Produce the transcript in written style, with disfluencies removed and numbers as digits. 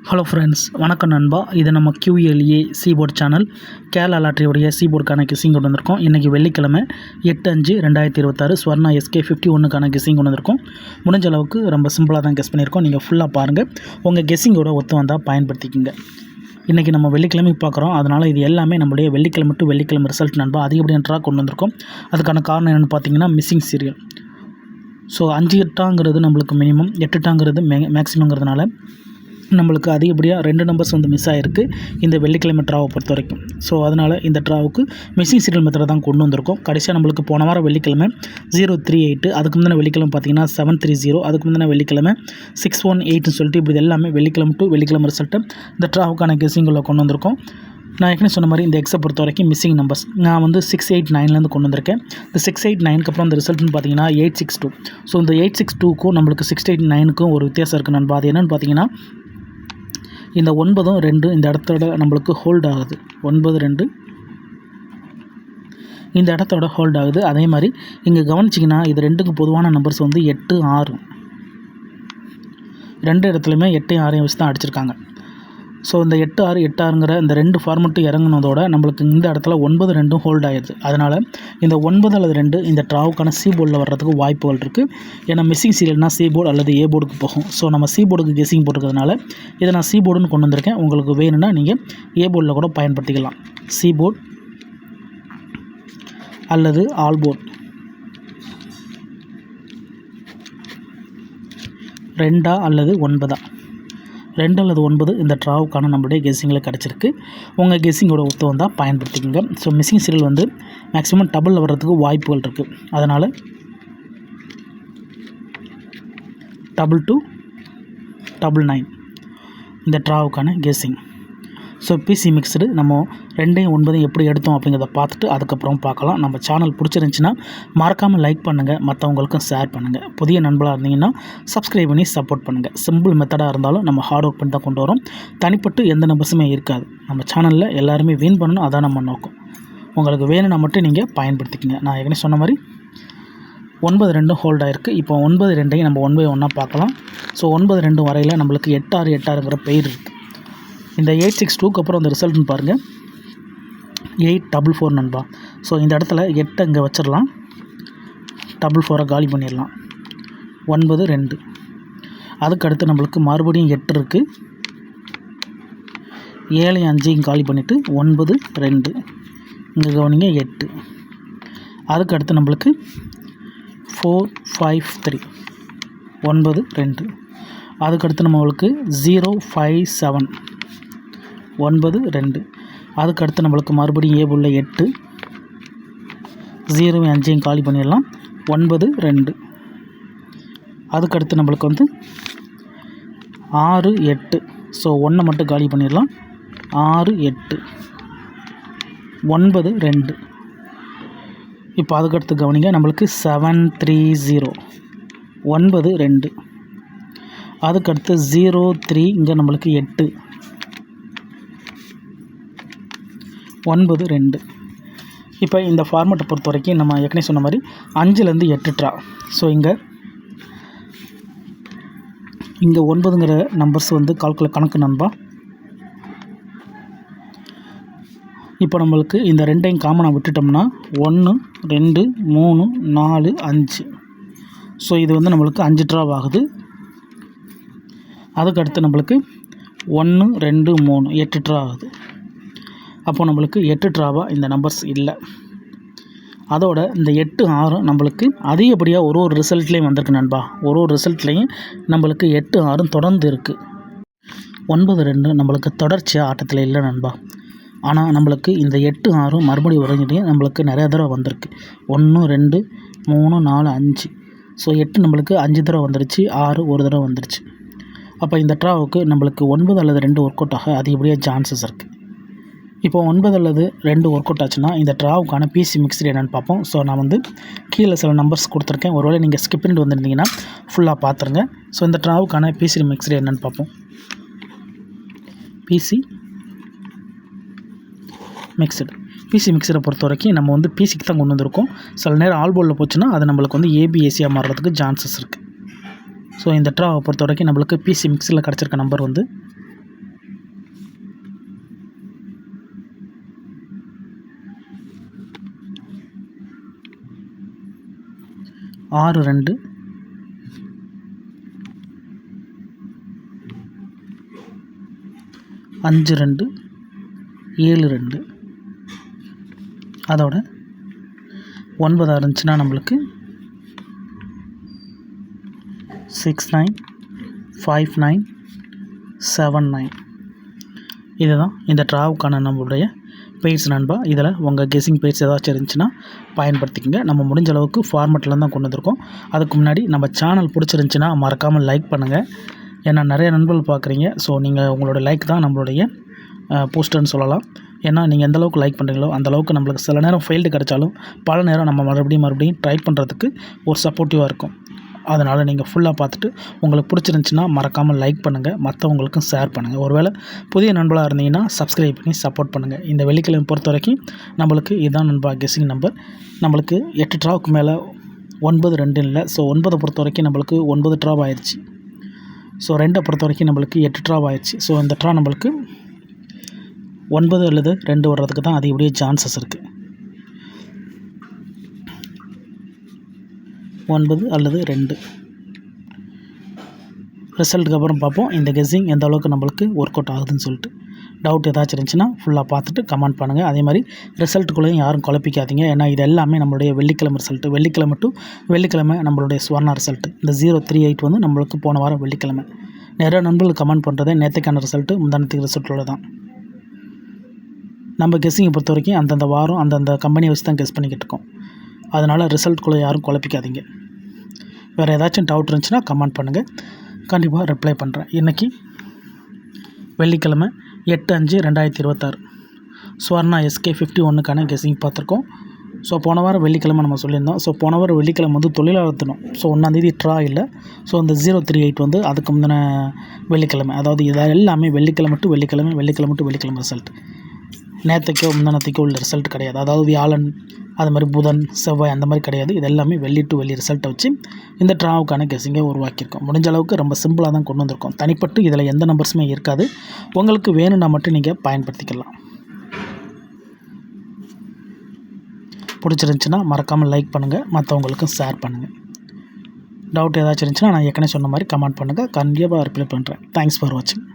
Hello friends, வணக்கம் நண்பா. இது நம்ம QLA சீபோர்ட் சேனல். கேரளா லாட்டரியோடைய சீபோர்டுக்கான கெஸ்ஸிங் கொண்டு வந்திருக்கோம். இன்றைக்கி வெள்ளிக்கிழமை 8/5/2026 ஸ்வர்ணா SK51க்கான கெஸ்ஸிங் கொண்டு வந்திருக்கோம். முடிஞ்ச அளவுக்கு ரொம்ப சிம்பிளாக தான் கெஸ் பண்ணியிருக்கோம். நீங்கள் ஃபுல்லாக பாருங்கள். உங்கள் கெஸ்ஸிங்கோட ஒத்து வந்தால் பயன்படுத்திக்கோங்க. இன்றைக்கி நம்ம வெள்ளிக்கிழமை பார்க்குறோம். அதனால் இது எல்லாமே நம்மளுடைய வெள்ளிக்கிழமை டு வெள்ளிக்கிழமை ரிசல்ட் நண்பா. அதிகப்படியாக கொண்டு வந்திருக்கோம். அதுக்கான காரணம் என்னென்னு பார்த்தீங்கன்னா மிஸ்ஸிங் சீரியல். ஸோ 5/8ங்கிறது நம்மளுக்கு மினிமம், 8/8ங்கிறது மேக்ஸிமங்கிறதுனால நம்மளுக்கு அதிகப்படியாக 2 நம்பர்ஸ் வந்து மிஸ் ஆகிருக்கு இந்த வெள்ளிக்கிழமை ட்ராவை பொறுத்த வரைக்கும். ஸோ அதனால் இந்த ட்ராவுக்கு மிஸ்ஸிங் சீரியல் மெத்தடை தான் கொண்டு வந்திருக்கோம். கடைசியாக நம்மளுக்கு போன வாரம் வெள்ளிக்கிழமை 038, அதுக்கு முந்தின வெள்ளிக்கிழமை பார்த்தீங்கன்னா 730, அதுக்கு முந்தின வெள்ளிக்கிழமை 618ன்னு சொல்லிட்டு இப்படி எல்லாமே வெள்ளிக்கிழமை டு வெள்ளிக்கிழமை ரிசல்ட்டு இந்த ட்ராவுக்கான கெஸ்ஸிங்கில் கொண்டு வந்திருக்கோம். நான் ஏற்கனவே சொன்ன மாதிரி இந்த எக்ஸை பொறுத்த வரைக்கும் மிஸ்ஸிங் நம்பர்ஸ் நான் வந்து 689லேருந்து கொண்டு வந்திருக்கேன். இந்த 689க்கு அப்புறம் இந்த ரிசல்ட்னு பார்த்தீங்கன்னா 862. ஸோ இந்த 862க்கும் நம்மளுக்கு 689க்கும் ஒரு வித்தியாசம் இருக்குது நண்பா. அது என்னென்னு பார்த்தீங்கன்னா இந்த 9ம் 2 இந்த இடத்தோட நம்மளுக்கு ஹோல்ட் ஆகுது. 9 2 இந்த இடத்தோட ஹோல்ட் ஆகுது. அதே மாதிரி இங்கே கவனிச்சிங்கன்னா இது 2க்கும் பொதுவான நம்பர்ஸ் வந்து 8 6. 2 இடத்துலையுமே 8 6 வச்சு தான் அடிச்சிருக்காங்க. ஸோ இந்த 8 6 8 6ங்கிற இந்த 2 ஃபார்மெட்டு இறங்குனதோட நம்மளுக்கு இந்த இடத்துல 9 2 ஹோல்ட் ஆகிடுது. அதனால் இந்த 9 அல்லது 2 இந்த ட்ராவுக்கான சி போர்டில் வர்றதுக்கு வாய்ப்புகள் இருக்குது. ஏன்னா மிஸ்ஸிங் சீரியல்னால் சி போர்டு அல்லது ஏ போர்டுக்கு போகும். ஸோ நம்ம சி போர்டுக்கு கெஸ்ஸிங் போட்டுக்கிறதுனால இதை நான் சி போர்டுன்னு கொண்டு வந்திருக்கேன். உங்களுக்கு வேணும்னா நீங்கள் ஏ போர்டில் கூட பயன்படுத்திக்கலாம். சி போர்டு அல்லது ஆல் போர்டு 2 அல்லது 9. 2 அல்லது 9 இந்த ட்ராவுக்கான நம்மளுடைய கெஸ்ஸிங்கில் கிடச்சிருக்கு. உங்கள் கெஸ்ஸிங்கோட ஒத்து வந்தால் பயன்படுத்திக்கோங்க. ஸோ மிஸ்ஸிங் சீரியல் வந்து மேக்ஸிமம் டபுளில் வர்றதுக்கு வாய்ப்புகள் இருக்குது. அதனால் 22 99 இந்த ட்ராவுக்கான கெஸ்ஸிங். ஸோ பிசி மிக்ஸ்டு நம்ம 2 9 எப்படி எடுத்தோம் அப்படிங்கிறத பார்த்துட்டு அதுக்கப்புறம் பார்க்கலாம். நம்ம சேனல் பிடிச்சிருந்துச்சின்னா மறக்காமல் லைக் பண்ணுங்கள், மற்றவங்களுக்கும் ஷேர் பண்ணுங்கள். புதிய நண்பர்களாக இருந்தீங்கன்னா சப்ஸ்கிரைப் பண்ணி சப்போர்ட் பண்ணுங்கள். சிம்பிள் மெத்தடாக இருந்தாலும் நம்ம ஹார்ட் ஒர்க் பண்ணி தான் கொண்டு வரோம். தனிப்பட்டு எந்த நம்பர்ஸுமே இருக்காது. நம்ம சேனலில் எல்லாருமே வின் பண்ணணும், அதான் நம்ம நோக்கம். உங்களுக்கு வேணும்னா மட்டும் நீங்கள் பயன்படுத்திக்கங்க. நான் ஏற்கனவே சொன்ன மாதிரி 9 2 ஹோல்ட் ஆகிருக்கு. இப்போ 9 2ஐயும் நம்ம 1 by 1 பார்க்கலாம். ஸோ 9 2 வரையில் நம்மளுக்கு 8 6 8 6ங்கிற பெயர் இருக்குது. இந்த 862க்கு அப்புறம் அந்த ரிசல்ட்னு பாருங்கள் 844 நண்பா. ஸோ இந்த இடத்துல 8 இங்கே வச்சிடலாம், 44 காலி பண்ணிடலாம். 9 2 அதுக்கு அடுத்து நம்மளுக்கு மறுபடியும் 8 இருக்குது. 7 5 காலி பண்ணிவிட்டு 9 2 இங்கே கவனிங்க 8. அதுக்கு அடுத்து நம்மளுக்கு 4 5 3 9 2. அதுக்கடுத்து நம்மளுக்கு 0 5 7 9 2. அதுக்கடுத்து நம்மளுக்கு மறுபடியும் ஏ உள்ள 8, 0 5 காலி பண்ணிடலாம். 9 2. அதுக்கடுத்து நம்மளுக்கு வந்து 6 8. ஸோ 1 மட்டும் காலி பண்ணிடலாம். 6 8 9 2. இப்போ அதுக்கடுத்து கவனிங்க நம்மளுக்கு 7 3 0 9 2. அதுக்கடுத்து 0 3 இங்கே நம்மளுக்கு 8 9 2. இப்போ இந்த ஃபார்மெட்டை பொறுத்த வரைக்கும் நம்ம ஏற்கனவே சொன்ன மாதிரி 5லேருந்து 8 ட்ரா. ஸோ இங்கே 9ங்கிற நம்பர்ஸ் வந்து கணக்கு நண்பா. இப்போ நம்மளுக்கு இந்த 2ஐயும் காமனாக விட்டுட்டோம்னா 1 2 3 4 5. ஸோ இது வந்து நம்மளுக்கு 5 ட்ரா ஆகுது. அதுக்கடுத்து நம்மளுக்கு 1 2 3 8 ட்ரா ஆகுது. அப்போ நம்மளுக்கு 8 ட்ராவாக இந்த நம்பர்ஸ் இல்லை. அதோட இந்த 8 6 நம்மளுக்கு அதிகப்படியாக ஒரு ரிசல்ட்லேயும் வந்திருக்கு நண்பா. ஒரு ரிசல்ட்லேயும் நம்மளுக்கு 8 6 தொடர்ந்து இருக்குது. 9 2 நம்மளுக்கு தொடர்ச்சியாக ஆட்டத்தில் இல்லை நண்பா. ஆனால் நம்மளுக்கு இந்த 8 6 மறுபடியும் வரைஞ்சிட்டையும் நம்மளுக்கு நிறையா தடவை வந்திருக்கு. 1 2 3 4 5. ஸோ 8 நம்மளுக்கு 5 தடவை வந்துருச்சு, 6 ஒரு தடவை வந்துருச்சு. அப்போ இந்த ட்ராவுக்கு நம்மளுக்கு 9 அல்லது 2 ஒர்க் அவுட் ஆக அதிகப்படியாக சான்சஸ் இருக்குது. இப்போ 9 அல்லது 2 ஒர்க் அவுட் ஆச்சுன்னா இந்த ட்ராவுக்கான பிசி மிக்ஸ்டு என்னென்னு பார்ப்போம். ஸோ நான் வந்து கீழே சில நம்பர்ஸ் கொடுத்துருக்கேன். ஒருவேளை நீங்கள் ஸ்கிப் பண்ணிட்டு வந்திருந்தீங்கன்னா ஃபுல்லாக பார்த்துருங்க. ஸோ இந்த ட்ராவுக்கான பிசி மிக்ஸ்டு என்னென்னு பார்ப்போம். பிசி மிக்சரை பொறுத்த வரைக்கும் நம்ம வந்து பிசிக்கு தான் கொண்டு வந்திருக்கோம். சில நேரம் ஆல் போர்டில் போச்சுன்னா அது நம்மளுக்கு வந்து ஏபிஎஸ்சியாக மாறுறதுக்கு சான்சஸ் இருக்குது. ஸோ இந்த ட்ராவை பொறுத்த வரைக்கும் நம்மளுக்கு பிசி மிக்ஸில் கிடச்சிருக்க நம்பர் வந்து 6-2 5-2 7-2 அதோட 9 இருந்துச்சுன்னா நம்மளுக்கு 6-9 5-9 7-9. இதுதான் இந்த ட்ராவுக்கான நம்மளுடைய பெய்ட்ஸ் நண்பா. இதில் உங்கள் கெஸ்ஸிங் பெய்ட்ஸ் ஏதாச்சும் இருந்துச்சுன்னா பயன்படுத்திக்கங்க. நம்ம முடிஞ்ச அளவுக்கு ஃபார்மெட்டில் தான் கொண்டு வந்திருக்கோம். அதுக்கு முன்னாடி நம்ம சேனல் பிடிச்சிருந்துச்சின்னா மறக்காமல் லைக் பண்ணுங்கள். ஏன்னா நிறைய நண்பர்கள் பார்க்குறீங்க. ஸோ நீங்கள் உங்களோட லைக் தான் நம்மளுடைய போஸ்டர்னு சொல்லலாம். ஏன்னா நீங்கள் எந்தளவுக்கு லைக் பண்ணுறீங்களோ அந்தளவுக்கு நம்மளுக்கு சில நேரம் ஃபெயில்டு கிடைச்சாலும் பல நேரம் நம்ம மறுபடியும் ட்ரை பண்ணுறதுக்கு ஒரு சப்போர்ட்டிவாக இருக்கும். அதனால் நீங்கள் ஃபுல்லாக பார்த்துட்டு உங்களுக்கு பிடிச்சிருந்துச்சின்னா மறக்காமல் லைக் பண்ணுங்கள், மற்றவங்களுக்கும் ஷேர் பண்ணுங்கள். ஒருவேளை புதிய நண்பர்களாக இருந்தீங்கன்னா சப்ஸ்கிரைப் பண்ணி சப்போர்ட் பண்ணுங்கள். இந்த வெள்ளிக்கிழமை பொறுத்த வரைக்கும் நம்மளுக்கு இதுதான் நண்பா கெஸ்ஸிங் நம்பர். நம்மளுக்கு 8 ட்ராவுக்கு மேலே 9-2 இல்லை. ஸோ 9 பொறுத்த வரைக்கும் நம்மளுக்கு 9 ட்ராவ் ஆயிடுச்சு. ஸோ 2 பொறுத்த வரைக்கும் நம்மளுக்கு 8 ட்ராவ் ஆயிடுச்சு. ஸோ இந்த ட்ரா நம்மளுக்கு 9 அல்லது 2 வர்றதுக்கு தான் அதிகப்படியே சான்சஸ் இருக்குது. 9 அல்லது 2 ரிசல்ட்டுக்கு அப்புறம் பார்ப்போம் இந்த கெஸ்ஸிங் எந்த அளவுக்கு நம்மளுக்கு ஒர்க் அவுட் ஆகுதுன்னு சொல்லிட்டு. டவுட் ஏதாச்சும் இருந்துச்சுன்னா ஃபுல்லாக பார்த்துட்டு கமெண்ட் பண்ணுங்கள். அதே மாதிரி ரிசல்ட்டுக்குள்ளேயும் யாரும் குழப்பிக்காதீங்க. ஏன்னா இது எல்லாமே நம்மளுடைய வெள்ளிக்கிழமை ரிசல்ட்டு. வெள்ளிக்கிழமை டு வெள்ளிக்கிழமை நம்மளுடைய ஸ்வர்ணா ரிசல்ட்டு. இந்த 038 வந்து நம்மளுக்கு போன வாரம் வெள்ளிக்கிழமை. நிறைய நண்பர்கள் கமெண்ட் பண்ணுறதே நேற்றுக்கான ரிசல்ட்டு முந்தானத்துக்கு ரிசல்ட்டோட தான். நம்ம கெஸ்ஸிங்கை பொறுத்த வரைக்கும் அந்தந்த வாரம் அந்தந்த கம்பெனியை வச்சு தான் கெஸ் பண்ணிக்கிட்டு இருக்கோம். அதனால் ரிசல்ட்டுக்குள்ளே யாரும் குழப்பிக்காதீங்க. வேறு ஏதாச்சும் டவுட் இருந்துச்சுன்னா கமெண்ட் பண்ணுங்கள், கண்டிப்பாக ரிப்ளை பண்ணுறேன். இன்றைக்கி வெள்ளிக்கிழமை 8/5/2026 ஸ்வர்ணா SK51க்கான கெஸ்ஸிங் பார்த்துருக்கோம். ஸோ போன வாரம் வெள்ளிக்கிழமை நம்ம சொல்லியிருந்தோம். ஸோ போன வாரம் வெள்ளிக்கிழமை வந்து தொழிலாளர் தினம். ஸோ 1ஆம் ட்ரா இல்லை. ஸோ அந்த 038 வந்து அதுக்கு முந்தின வெள்ளிக்கிழமை. அதாவது இது எல்லாமே வெள்ளிக்கிழமை டு வெள்ளிக்கிழமை ரிசல்ட். நேற்றுக்கோ முந்தானத்துக்கோ உள்ள ரிசல்ட் கிடையாது. அதாவது வியாழன் அது மாதிரி புதன் செவ்வாய் அந்த மாதிரி கிடையாது. இது எல்லாமே வெள்ளி டு வெள்ளி ரிசல்ட்டை வச்சு இந்த ட்ராவுக்கான கெஸ்ஸிங்கை உருவாக்கியிருக்கோம். முடிஞ்ச அளவுக்கு ரொம்ப சிம்பிளாக தான் கொண்டு வந்திருக்கோம். தனிப்பட்டு இதில் எந்த நம்பர்ஸுமே இருக்காது. உங்களுக்கு வேணும்னா மட்டும் நீங்கள் பயன்படுத்திக்கலாம். பிடிச்சிருந்துச்சின்னா மறக்காமல் லைக் பண்ணுங்கள், மற்றவங்களுக்கும் ஷேர் பண்ணுங்கள். டவுட் ஏதாச்சும் இருந்துச்சுன்னா நான் ஏற்கனவே சொன்ன மாதிரி கமெண்ட் பண்ணுங்கள், கண்டிப்பாக ரிப்ளை பண்ணுறேன். தேங்க்ஸ் ஃபார் வாட்சிங்.